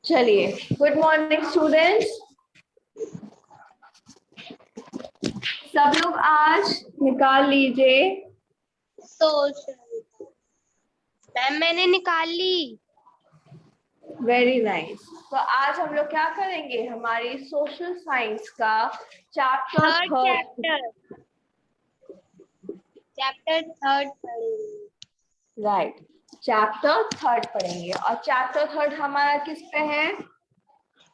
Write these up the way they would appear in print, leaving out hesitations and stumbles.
चलिए, good morning students. सब लोग आज निकाल लीजिए। सोशल मैम मैंने निकाल ली। Very nice. तो आज हम लोग क्या करेंगे, हमारी सोशल साइंस का chapter third. Chapter third right, chapter third पढ़ेंगे। और चैप्टर थर्ड हमारा किस पे है?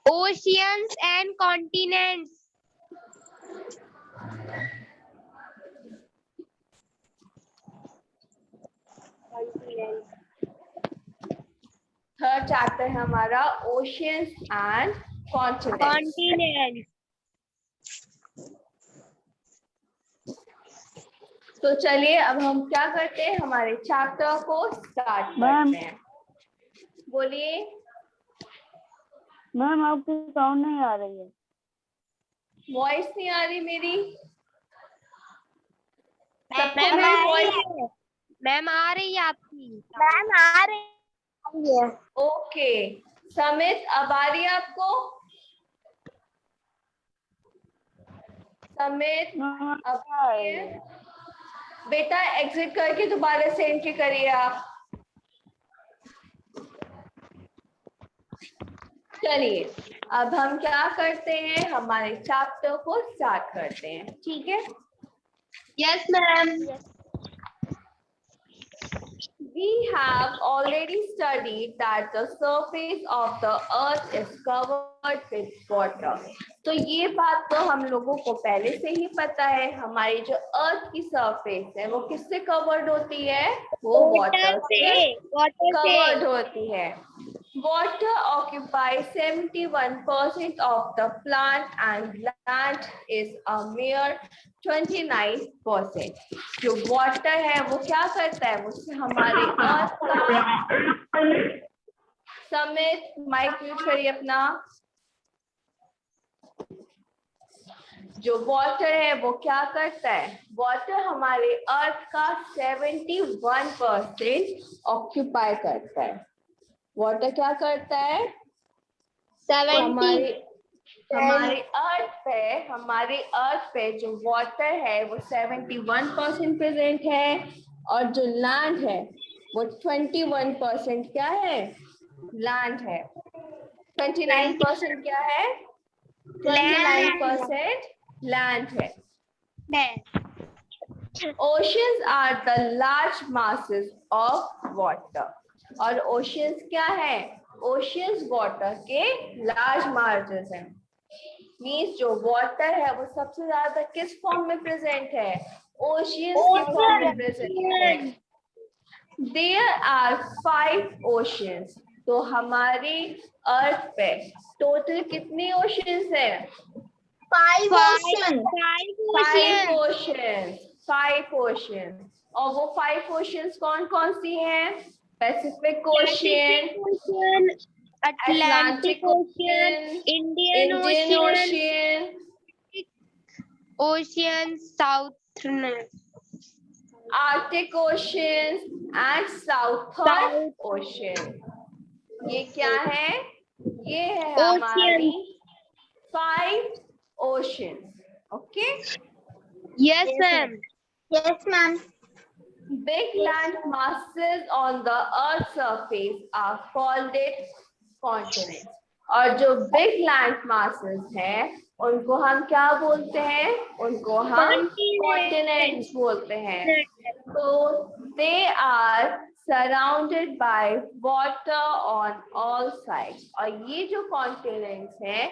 Oceans and continents. Third chapter है हमारा ओशियंस एंड कॉन्टिनेंट्स। तो चलिए अब हम क्या करते हैं, हमारे चैप्टर को स्टार्ट करते हैं। बोलिए मैम, आपकी साउंड नहीं आ रही है। वॉइस नहीं आ रही मेरी? मैम आ रही है आपकी। मैम आ रही है। ओके समित, अब आ रही है आपको? समित अब आ रही है? बेटा एग्जिट करके दोबारा से एंट्री करिए आप। चलिए अब हम क्या करते हैं, हमारे चैप्टर को स्टार्ट करते हैं, ठीक है? Yes ma'am. We have already studied that the surface of the earth is covered with water. तो ये बात तो हम लोगों को पहले से ही पता है, हमारी जो अर्थ की सरफेस है वो किससे कवर्ड होती है? वो वाटर से कवर्ड होती है। Water occupies 71% of the plant and land is a mere 29%. जो वाटर है वो क्या करता है, उससे हमारे अर्थ का, समित माइक म्यूट करिए अपना। जो वाटर है वो क्या करता है, वाटर हमारे अर्थ का 71% ऑक्यूपाई करता है। वाटर क्या करता है? हमारे अर्थ पे जो वाटर है वो 71% प्रेजेंट है, और जो लैंड है वो 21% क्या है? लैंड है। 29% क्या है? 29% लैंड है। Oceans are the large masses of water. और ओशियंस क्या है? ओशियंस वाटर के लार्ज मार्जेस हैं। मीन्स जो वाटर है वो सबसे ज्यादा किस फॉर्म में प्रेजेंट है? ओशियंस के फॉर्म में प्रेजेंट है। There are 5 oceans. तो हमारी अर्थ पे टोटल कितने ओशियंस है? 5 oceans. और वो 5 oceans कौन कौन सी हैं? Pacific ocean, Atlantic ocean, Indian ocean, ocean southern, Arctic ocean and southern ocean. ये क्या है? ये है हमारी 5 oceans. Okay? Yes ma'am. Yes ma'am. Big land masses on the earth's surface are called it continents. और जो big land masses हैं उनको हम क्या बोलते हैं? उनको हम continents बोलते हैं। तो they are surrounded by water on all sides. और ये जो continents हैं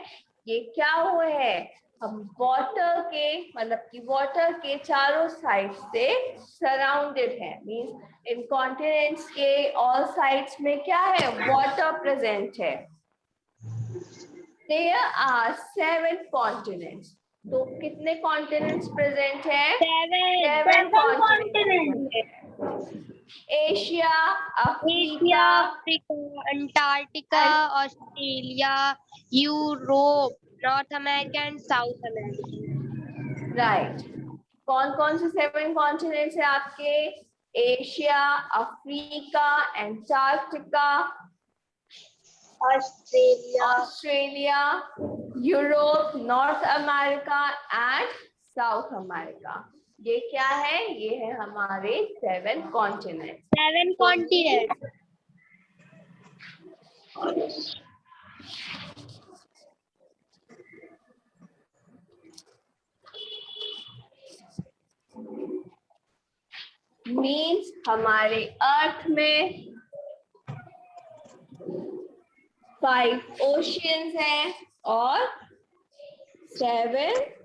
ये क्या हुए हैं? हम वाटर के, मतलब कि वाटर के चारों साइड से सराउंडेड है। मींस इन कॉन्टिनेंट्स के ऑल साइड्स में क्या है? वाटर प्रेजेंट है। There are 7 continents. तो कितने कॉन्टिनेंट्स प्रेजेंट है? 7 continents. Asia, Africa, Antarctica, Australia, Europe, north America and South America. Right. कौन कौन से 7 कॉन्टिनेंट्स है आपके? Asia, Africa, Antarctica, Australia, Australia, Europe, north America and South America. ये क्या है? ये है हमारे 7 कॉन्टिनेंट। 7 कॉन्टिनेंट। मीन्स हमारे अर्थ में 5 ओशियंस हैं और 7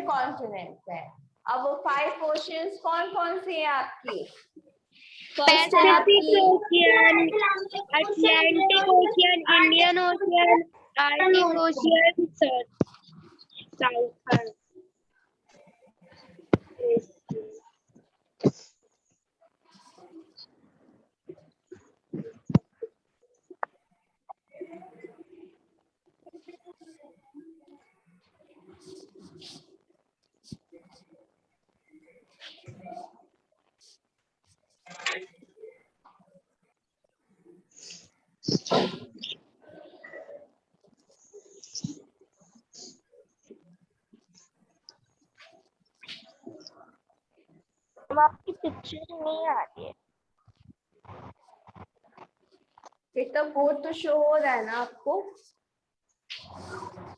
कॉन्टिनेंट्स हैं। अब वो 5 ओशियंस कौन कौन से हैं आपकी? फर्स्ट है आपकी ocean, Atlantic ocean, Indian ocean, Arctic ocean, southern. आपकी पिक्चर नहीं आ रही है। बेटा बोर्ड तो शो हो रहा है ना आपको?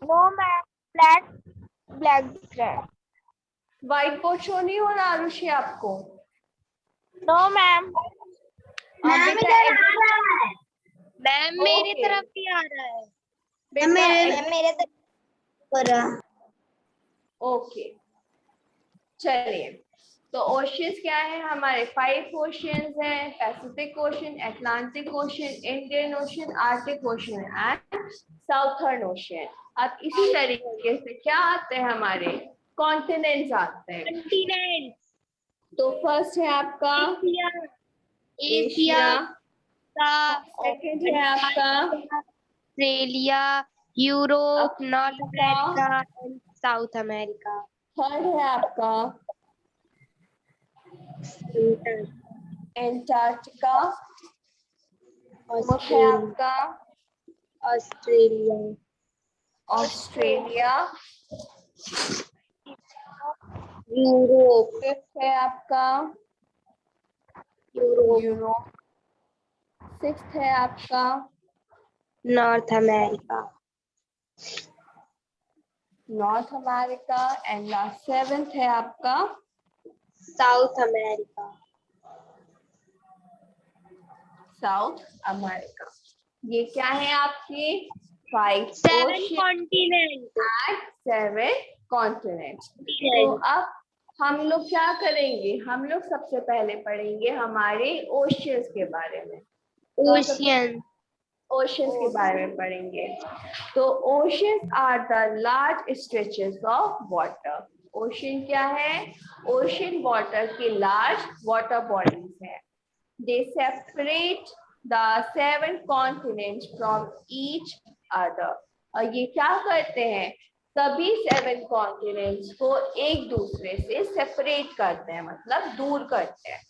नो मैम, ब्लैक दिख रहा है। व्हाइट बोर्ड शो नहीं हो रहा आरुषि आपको? No ma'am. मैम इधर आ रहा है। मैम मेरी तरफ भी आ रहा है। मेरे तरफ हो रहा। ओके, चलिए। तो ओशियंस क्या है हमारे? 5 ओशियंस हैं, Pacific ocean, Atlantic ocean, Indian ocean, Arctic ocean and southern ocean. अब इसी तरीके से क्या आते हैं हमारे? कॉन्टिनेंट्स आते हैं। कॉन्टिनेंट। तो फर्स्ट है आपका एशिया, सेकंड है आपका Australia, Europe, north Africa, America and South America. Third है आपका एंटार्क्टिका, फोर्थ है आपका ऑस्ट्रेलिया, ऑस्ट्रेलिया, यूरोप, फिफ्थ है आपका यूरोप, यूरोप, सिक्स्थ है आपका north America, north America and last 7th है आपका साउथ अमेरिका। South America. ये क्या है आपके? 5 7 ओशियन कॉन्टिनेंट। And 7 continents. तो अब हम लोग क्या करेंगे? हम लोग सबसे पहले पढ़ेंगे हमारे ओशियंस के बारे में। ओशियन, ओशियंस के बारे में पढ़ेंगे। तो oceans are the large stretches of water. Ocean क्या है? ओशियन वाटर के लार्ज वाटर बॉडीज है। They separate the 7 continents from each other. और ये क्या करते हैं? सभी 7 कॉन्टिनेंट्स को एक दूसरे से सेपरेट करते हैं, मतलब दूर करते हैं।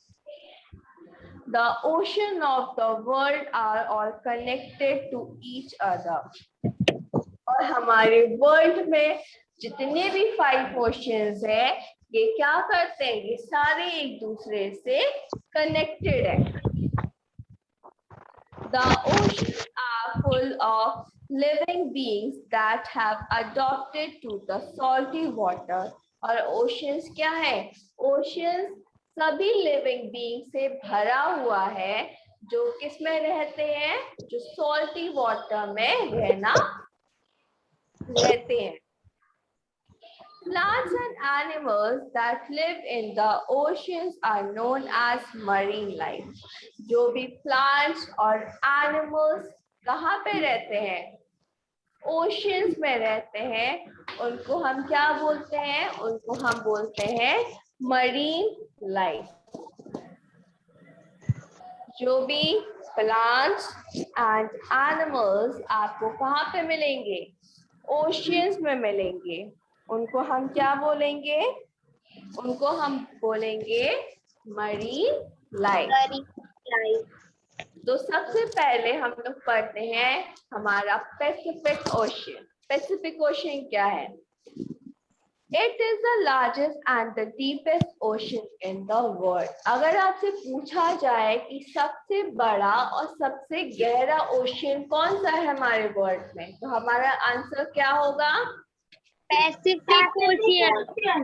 The ocean of the world are all connected to each other. और हमारे वर्ल्ड में जितने भी 5 ओशियंस है, ये क्या करते हैं? ये सारे एक दूसरे से कनेक्टेड है। The oceans are full of living beings that have adopted to the salty water. और oceans क्या है? Oceans सभी living beings से भरा हुआ है जो किस में रहते हैं? जो salty water में रहते हैं। Plants and animals that live in the oceans are known as marine life. जो भी plants और animals कहाँ पे रहते हैं? Oceans में रहते हैं, उनको हम क्या बोलते हैं? उनको हम बोलते हैं marine life. जो भी plants and animals आपको कहाँ पे मिलेंगे? Oceans में मिलेंगे। उनको हम क्या बोलेंगे? उनको हम बोलेंगे मरीन लाइफ। तो सबसे पहले हम लोग पढ़ते हैं हमारा पैसिफिक ओशन। पैसिफिक ओशन क्या है? It is the largest and the deepest ocean in the world. अगर आपसे पूछा जाए कि सबसे बड़ा और सबसे गहरा ओशन कौन सा है हमारे वर्ल्ड में, तो हमारा आंसर क्या होगा? Pacific ocean.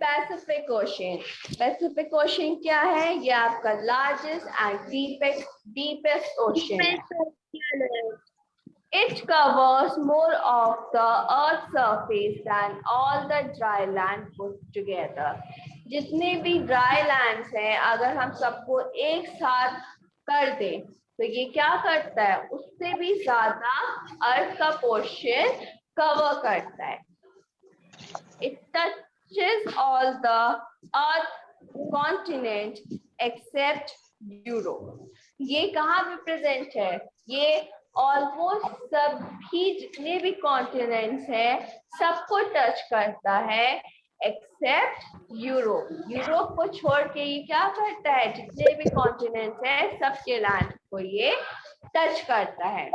Pacific ocean. Pacific ocean क्या है? ये आपका लार्जेस्ट एंड डीपेस्ट ओशन है। It covers more of the earth's surface than all the dry land put together. जितने भी dry lands हैं, अगर हम सबको एक साथ कर दें तो ये क्या करता है? उससे भी ज्यादा अर्थ का पोर्शन कवर करता है। It touches all the earth continent except Europe. ये कहाँ पे प्रेजेंट है? ये ऑलमोस्ट सभी जितने भी कॉन्टिनेंट्स हैं सबको टच करता है एक्सेप्ट यूरोप। यूरोप को छोड़ के ये क्या करता है? जितने भी कॉन्टिनेंट्स हैं सबके लैंड को ये टच करता है।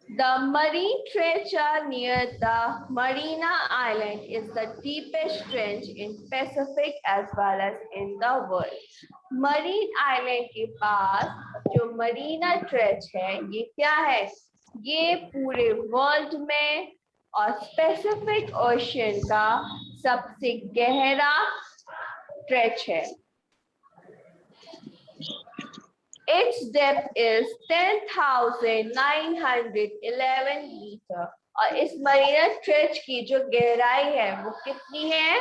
The marine trench near the Mariana Island is the deepest trench in Pacific as well as in the world. Marine Island के पास जो Mariana Trench है ये क्या है? ये पूरे वर्ल्ड में और Pacific Ocean का सबसे गहरा ट्रेच है। Its depth is 10,911 मीटर और इस मरीना ट्रेच की जो गहराई है वो कितनी है?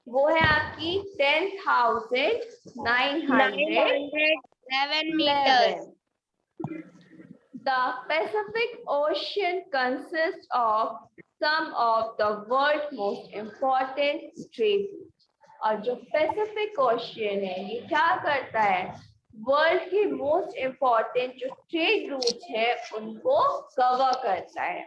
वो है आपकी 10,911 meters. The Pacific Ocean consists of some of the world's most important trade routes. और जो पैसिफिक ओशियन है ये क्या करता है? वर्ल्ड के मोस्ट इम्पोर्टेंट जो ट्रेड रूट्स है उनको कवर करता है।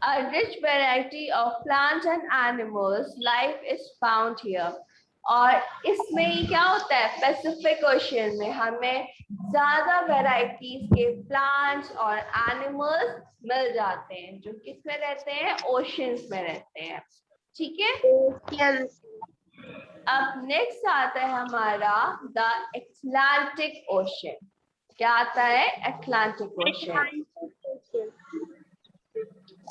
A rich variety of plants and animals life is found here. और इसमें क्या होता है? पैसिफिक ओशियन में हमें ज्यादा वैरायटीज के प्लांट्स और एनिमल्स मिल जाते हैं जो किसमें रहते हैं? ओशियंस में रहते हैं। ठीक है। अब नेक्स्ट आता है हमारा द एटलांटिक ओशन। क्या आता है? Atlantic ocean.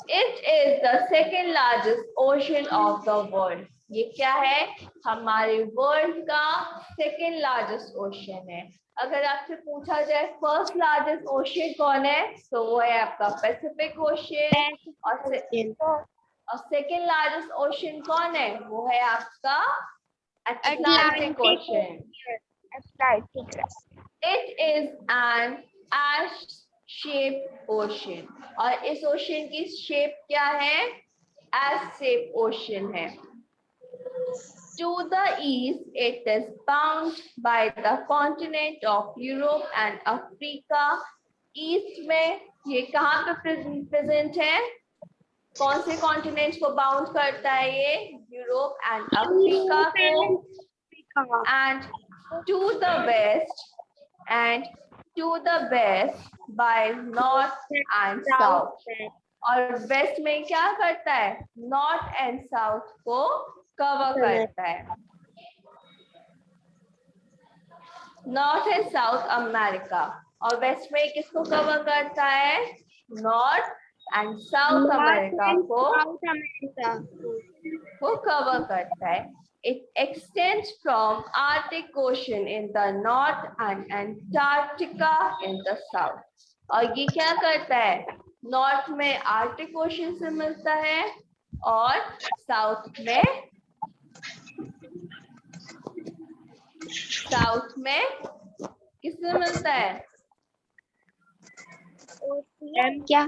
It is the second largest ocean of the world. ये क्या है? हमारे वर्ल्ड का सेकेंड लार्जेस्ट ओशन है। अगर आपसे पूछा जाए फर्स्ट लार्जेस्ट ओशन कौन है, तो वो है आपका पैसिफिक ओशन। और सेकेंड लार्जेस्ट ओशन कौन है? वो है आपका Atlantic Ocean. It is an ash-shaped ocean. और इस ओशन की शेप क्या है? Ash-shaped ocean है। To the east, it is bounded by the continent of Europe and Africa. East में ये कहाँ पे प्रेजेंट है? कौन से कॉन्टिनेंट्स को बाउंड करता है ये? यूरोप एंड अफ्रीका को। And to the west by north and south. और वेस्ट में क्या करता है? नॉर्थ एंड साउथ को कवर करता है। North and South America. और वेस्ट में किसको कवर करता है? नॉर्थ एंड साउथ अमेरिका को कवर करता है। It extends from Arctic Ocean in the north and Antarctica in the south. और ये क्या करता है? नॉर्थ में आर्टिक ओशन से मिलता है और साउथ में किससे मिलता है? क्या?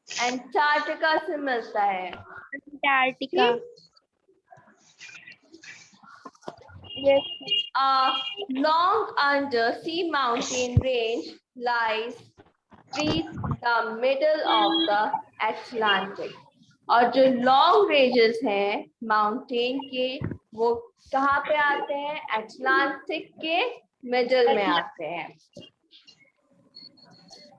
एंटार्क्टिका से मिलता है। Antarctica. A long undersea mountain range lies in the middle of the Atlantic. और जो लॉन्ग रेंजेस हैं माउंटेन के वो कहाँ पे आते हैं? अटलांटिक के मिडल में आते हैं।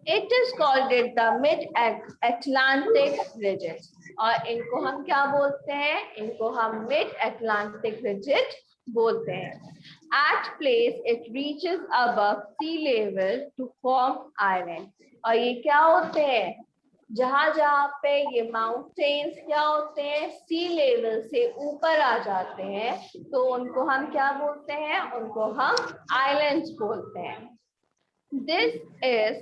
It is called it the mid-Atlantic ridges और इनको हम क्या बोलते हैं? इनको हम mid-Atlantic ridges बोलते हैं। At place it reaches above sea level to form island और ये क्या होते हैं? जहाँ पे ये माउंटेन्स क्या होते हैं? सी लेवल से ऊपर आ जाते हैं तो उनको हम क्या बोलते हैं? उनको हम आइलैंड्स बोलते हैं। This is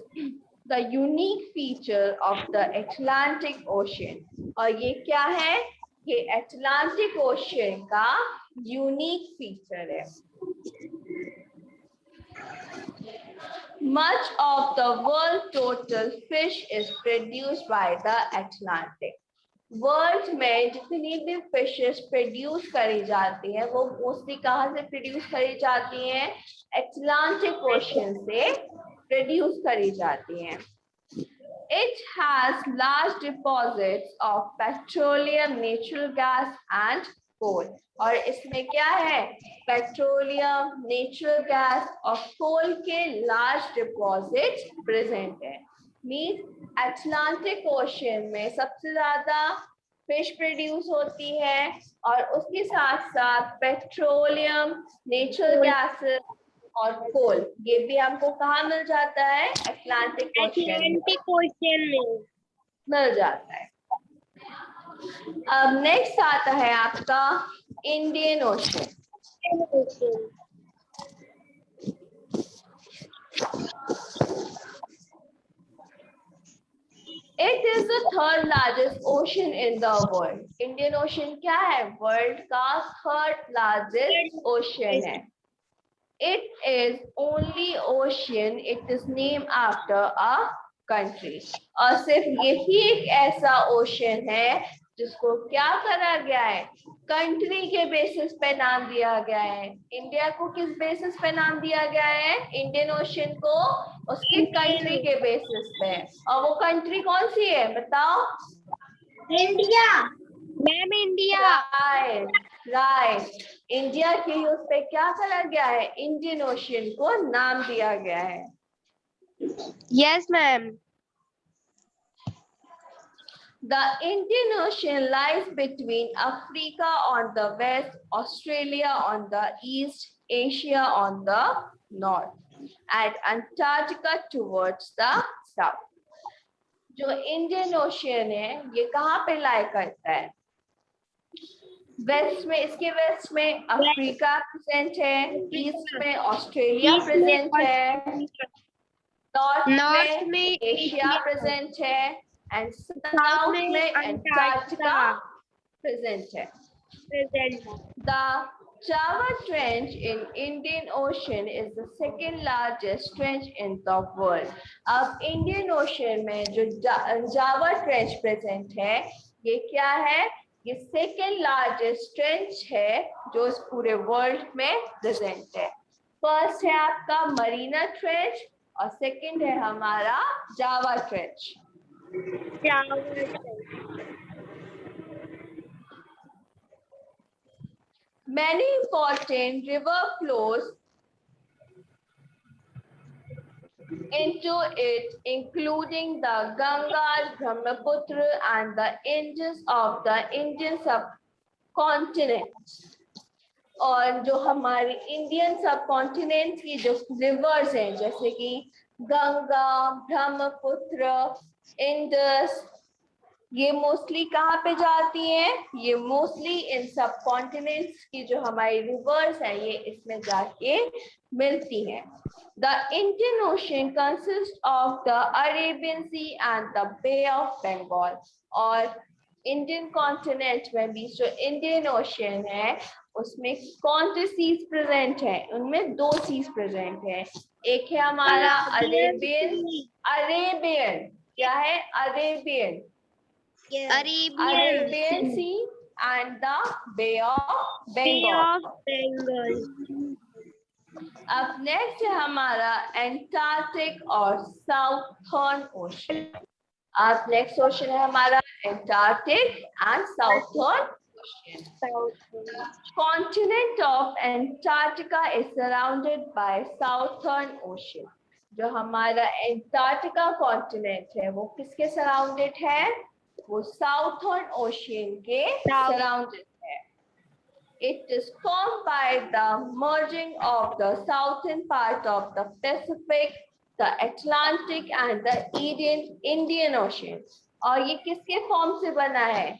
the unique feature of the Atlantic Ocean और ये क्या है? ये Atlantic Ocean का unique feature है। Much of the world total fish is produced by the Atlantic. World में जितनी भी फिशेस प्रोड्यूस करी जाती है वो मोस्टली कहाँ से प्रोड्यूस करी जाती हैं? अटलांटिक ओशन से प्रोड्यूस करी जाती हैं। It has large deposits of petroleum, natural gas and coal. और इसमें क्या है? पेट्रोलियम, नेचुरल गैस और कोल के लार्ज डिपॉजिट प्रेजेंट है। मींस अटलांटिक ओशन में सबसे ज्यादा फिश प्रोड्यूस होती है और उसके साथ साथ पेट्रोलियम, नेचुरल गैसेस और कोल ये भी हमको कहाँ मिल जाता है? अटलांटिक ओशन में मिल जाता है। अब नेक्स्ट आता है आपका Indian ocean. It is the third largest ocean in the world. Indian ocean क्या है? वर्ल्ड का थर्ड लार्जेस्ट ओशन है। It is only ocean. It is named after a country. और सिर्फ यही एक ऐसा ओशन है जिसको क्या करा गया है? कंट्री के बेसिस पे नाम दिया गया है। इंडिया को किस बेसिस पे नाम दिया गया है? इंडियन ओशन को उसके कंट्री के बेसिस पे। और वो कंट्री कौन सी है बताओ? India ma'am, India. Right. India के ही उस पे क्या करा गया है? इंडियन ओशन को नाम दिया गया है। Yes ma'am. The Indian Ocean lies between Africa on the west, Australia on the east, Asia on the north, and Antarctica towards the south. जो इंडियन ओशियन है ये कहाँ पे लाई करता है? वेस्ट में, इसके वेस्ट में अफ्रीका प्रेजेंट है, ईस्ट में ऑस्ट्रेलिया प्रेजेंट है, नॉर्थ में एशिया प्रेजेंट है एंड साउथ में अंटार्कटिका प्रेजेंट है। The Java Trench in Indian Ocean is the second largest trench in the world. अब इंडियन ओशन में जो जावा ट्रेंच प्रेजेंट है ये क्या है? ये सेकेंड लार्जेस्ट ट्रेंच है जो इस पूरे वर्ल्ड में प्रेजेंट है। फर्स्ट है आपका मरीना ट्रेंच और सेकेंड है हमारा Java trench. Many important river flows into it, including the Ganga, Brahmaputra, and the Indus of the Indian subcontinent. और जो हमारे इंडियन सबकॉन्टिनेंट की जो रिवर्स हैं जैसे कि गंगा, ब्रह्मपुत्र, इंडस, ये मोस्टली कहाँ पे जाती हैं? ये मोस्टली इन सबकॉन्टिनेंट्स की जो हमारी रिवर्स है ये इसमें जाके मिलती हैं। The Indian Ocean consists of the Arabian Sea and the Bay of Bengal. और इंडियन कॉन्टिनेंट में भी जो इंडियन ओशन है उसमें कौन से सीज प्रेजेंट है? उनमें दो सीज प्रेजेंट है। एक है हमारा अरेबियन क्या है? Arabian Sea and the Bay of Bengal. अब नेक्स्ट है हमारा एंटार्क्टिक और साउथर्न ओशन। अब नेक्स्ट ओशन है हमारा Antarctic and southern ocean. The continent of Antarctica is surrounded by Southern Ocean. जो हमारा एंटार्क्टिका कॉन्टिनेंट है वो किसके सराउंडेड है? वो साउथर्न ओशियन के सराउंडेड है. It is formed by the merging of the southern part of the Pacific, the Atlantic and the Indian Ocean. और ये किसके फॉर्म से बना है?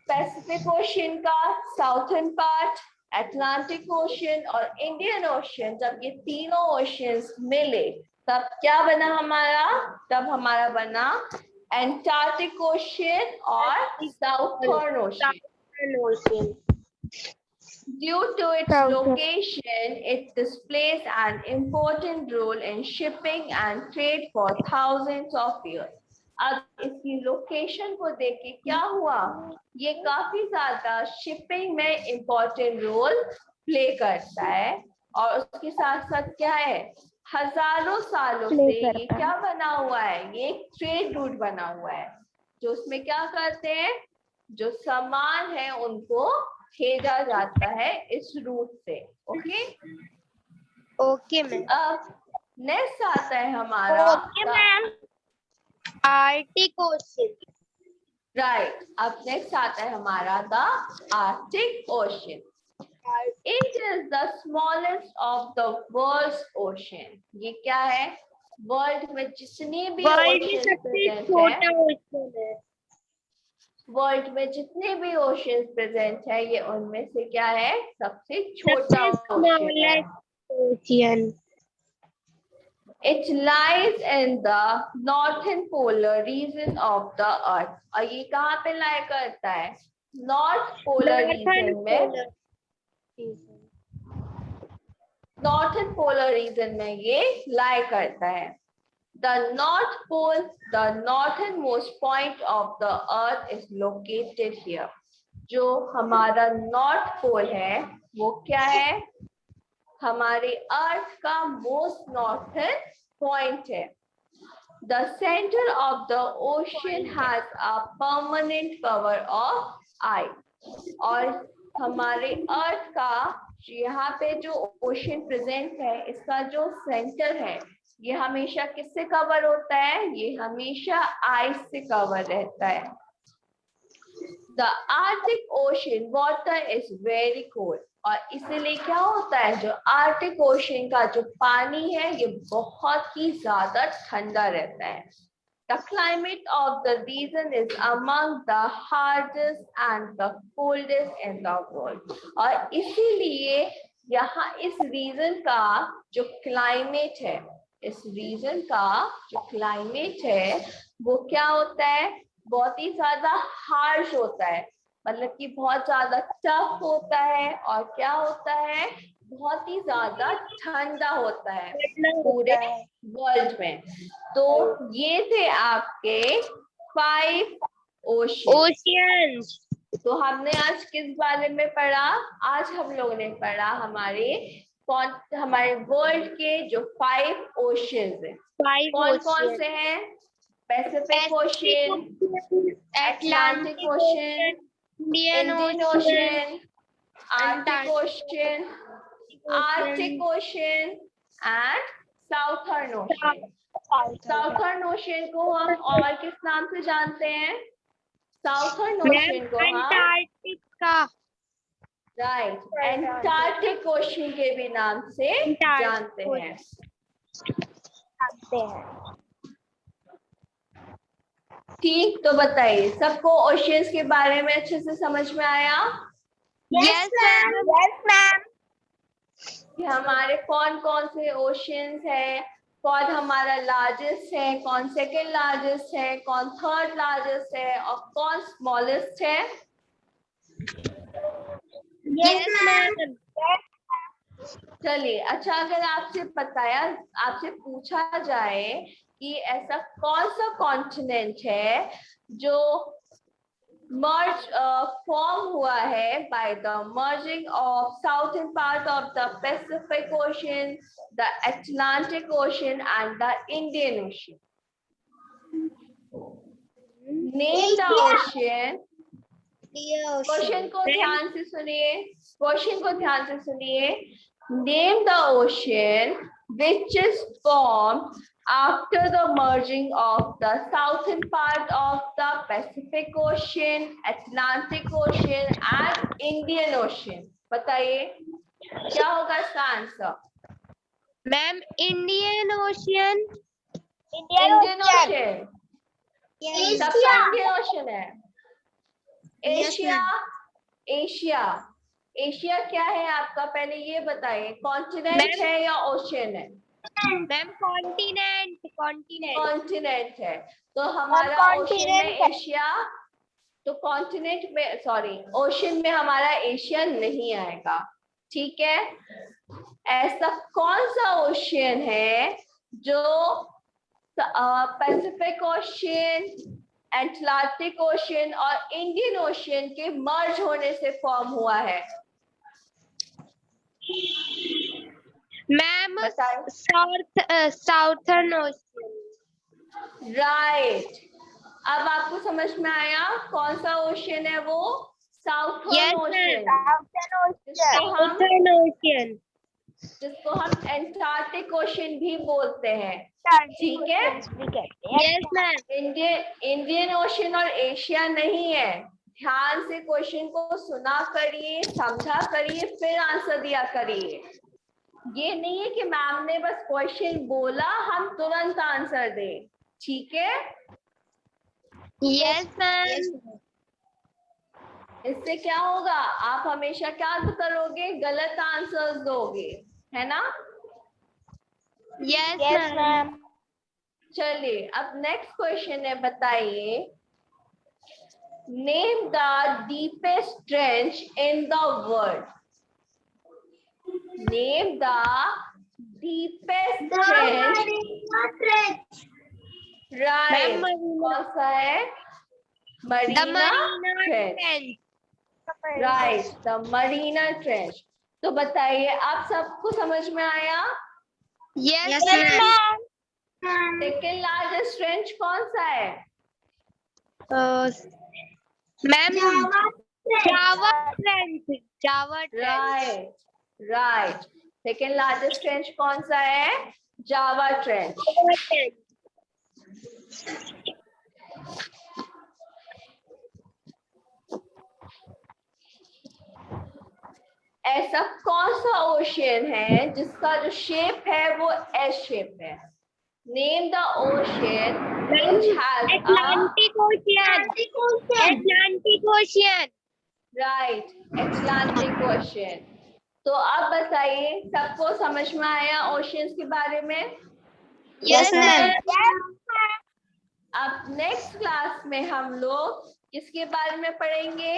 पैसिफिक ओशियन का साउथर्न पार्ट, अटलांटिक ओशियन और इंडियन ओशियन. जब ये तीनों ओशियंस मिले तब क्या बना हमारा? तब हमारा बना एंटार्क्टिक ओशियन और southern ocean. Due to its location, it displays an important role in shipping and trade for thousands of years. अब इसकी लोकेशन को देख के क्या हुआ? ये काफी ज्यादा शिपिंग में इम्पोर्टेंट रोल प्ले करता है और उसके साथ साथ क्या है? हजारों सालों से ये क्या बना हुआ है? ये एक ट्रेड रूट बना हुआ है जो उसमें क्या करते हैं? जो सामान है उनको भेजा जाता है इस रूट से. Okay okay ma'am. अब नेक्स्ट आता है हमारा आर्टिक ओशन. राइट. अब नेक्स्ट आता है हमारा the Arctic Ocean. It is the smallest of the world's ocean. ये क्या है? वर्ल्ड में जितनी भी ओशन प्रेजेंट है, वर्ल्ड में जितने भी ओशंस प्रेजेंट है ये उनमें से क्या है? सबसे छोटा ocean. It lies in the northern polar region of the earth. और ये कहाँ पे लाई करता है? नॉर्थ पोलर रीजन में. नॉर्थन पोलर रीजन में ये लाई करता है. The North Pole, the northernmost point of the Earth is located here. जो हमारा नॉर्थ पोल है वो क्या है? हमारे अर्थ का मोस्ट नॉर्थन पॉइंट है. The center of the ocean has a permanent cover of ice. और हमारे अर्थ का यहाँ पे जो ओशन प्रेजेंट है इसका जो सेंटर है ये हमेशा किससे कवर होता है? ये हमेशा आइस से कवर रहता है. The Arctic Ocean water is very cold. और इसीलिए क्या होता है? जो आर्टिक ओशन का जो पानी है ये बहुत ही ज्यादा ठंडा रहता है. The climate of the region is among the hardest and the coldest in the world. और इसीलिए यहाँ इस रीजन का जो क्लाइमेट है, इस रीजन का जो क्लाइमेट है वो क्या होता है? बहुत ही ज्यादा हार्श होता है. मतलब कि बहुत ज्यादा टफ होता है और क्या होता है? बहुत ही ज्यादा ठंडा होता है पूरे वर्ल्ड में. तो ये थे आपके 5 ओशियंस. तो हमने आज किस बारे में पढ़ा? आज हम लोगों ने पढ़ा हमारे वर्ल्ड के जो 5 ओशियंस हैं. कौन कौन से हैं? Pacific ocean, Atlantic ocean, Indian ocean, Arctic ocean, Arctic ocean and southern ocean. Southern ocean को हम और किस नाम से जानते हैं? साउथर्न ओशियन को हम अंटार्कटिका. राइट, एंटार्क्टिक ओशियन के भी नाम से जानते हैं. ठीक, तो बताइए सबको ओशियंस के बारे में अच्छे से समझ में आया? Yes ma'am. Yes ma'am. कि हमारे कौन कौन से ओशियंस है, कौन हमारा लार्जेस्ट है, कौन सेकंड लार्जेस्ट है, कौन थर्ड लार्जेस्ट है और कौन स्मॉलेस्ट है? Yes ma'am. चलिए, अच्छा अगर आपसे पूछा जाए कि ऐसा कौन सा कॉन्टिनेंट है जो फॉर्म हुआ है by the merging of southern part of the Pacific ocean, the Atlantic ocean and the Indian ocean. Name the ocean. Question को ध्यान से सुनिए, क्वेश्चन को ध्यान से सुनिए। Name the ocean which is formed after the merging of the southern part of the Pacific Ocean, Atlantic Ocean and Indian Ocean। बताइए क्या होगा इसका answer? Ma'am Indian ocean. Indian ocean, सबका इंडियन ओशन है। एशिया, एशिया, एशिया क्या है आपका? पहले ये बताइए, कॉन्टिनेंट है या ओशियन है? मैम कॉन्टिनेंट, कॉन्टिनेंट कॉन्टिनेंट है, तो हमारा ओशियन में एशिया, तो कॉन्टिनेंट में सॉरी ओशियन में हमारा एशिया नहीं आएगा। ठीक है, ऐसा कौन सा ओशियन है जो पैसिफिक ओशियन, एटलांटिक ओशियन और इंडियन ओशियन के मर्ज होने से फॉर्म हुआ है? Ma'am southern ocean. राइट, अब आपको समझ में आया कौन सा ओशियन है वो? साउथर्न ओशियन, साउथर्न ओशियन, जिसको हम एंटार्क्टिक ओशियन भी बोलते हैं। ठीक है, यस मैम। इंडियन ओशियन और एशिया नहीं है। ध्यान से क्वेश्चन को सुना करिए, समझा करिए, फिर आंसर दिया करिए। ये नहीं है कि मैम ने बस क्वेश्चन बोला हम तुरंत आंसर दें। ठीक है, यस मैम। इससे क्या होगा, आप हमेशा क्या करोगे? गलत आंसर्स दोगे, है ना? Yes ma'am. चलिए अब नेक्स्ट क्वेश्चन है, बताइए name the deepest trench in the world. Name the deepest trench. Right, कौन सा है? Marina trench. Right, the Marina trench. तो बताइए आप सबको समझ में आया? Yes ma'am. Second largest trench कौन सा है? Ma'am Java trench, Java trench. Right, right, second largest trench कौन सा है? Java trench. ऐसा कौन सा ओशियन है जिसका जो शेप है वो एस शेप है? Name the ocean which has Atlantic Ocean, Atlantic Ocean। Right, Atlantic ocean. तो अब बताइए सबको समझ में आया ओशियंस के बारे में? Yes ma'am. अब नेक्स्ट क्लास में हम लोग किसके बारे में पढ़ेंगे?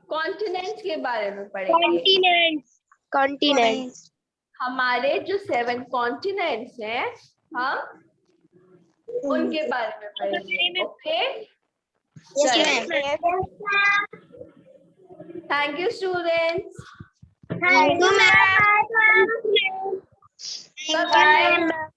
कॉन्टिनेंट्स के बारे में पढ़ेंगे। Continents, continents. हमारे जो 7 कॉन्टिनेंट्स हैं हम उनके बारे में पढ़ेंगे। Okay, thank you students. Thank you ma'am. Bye bye.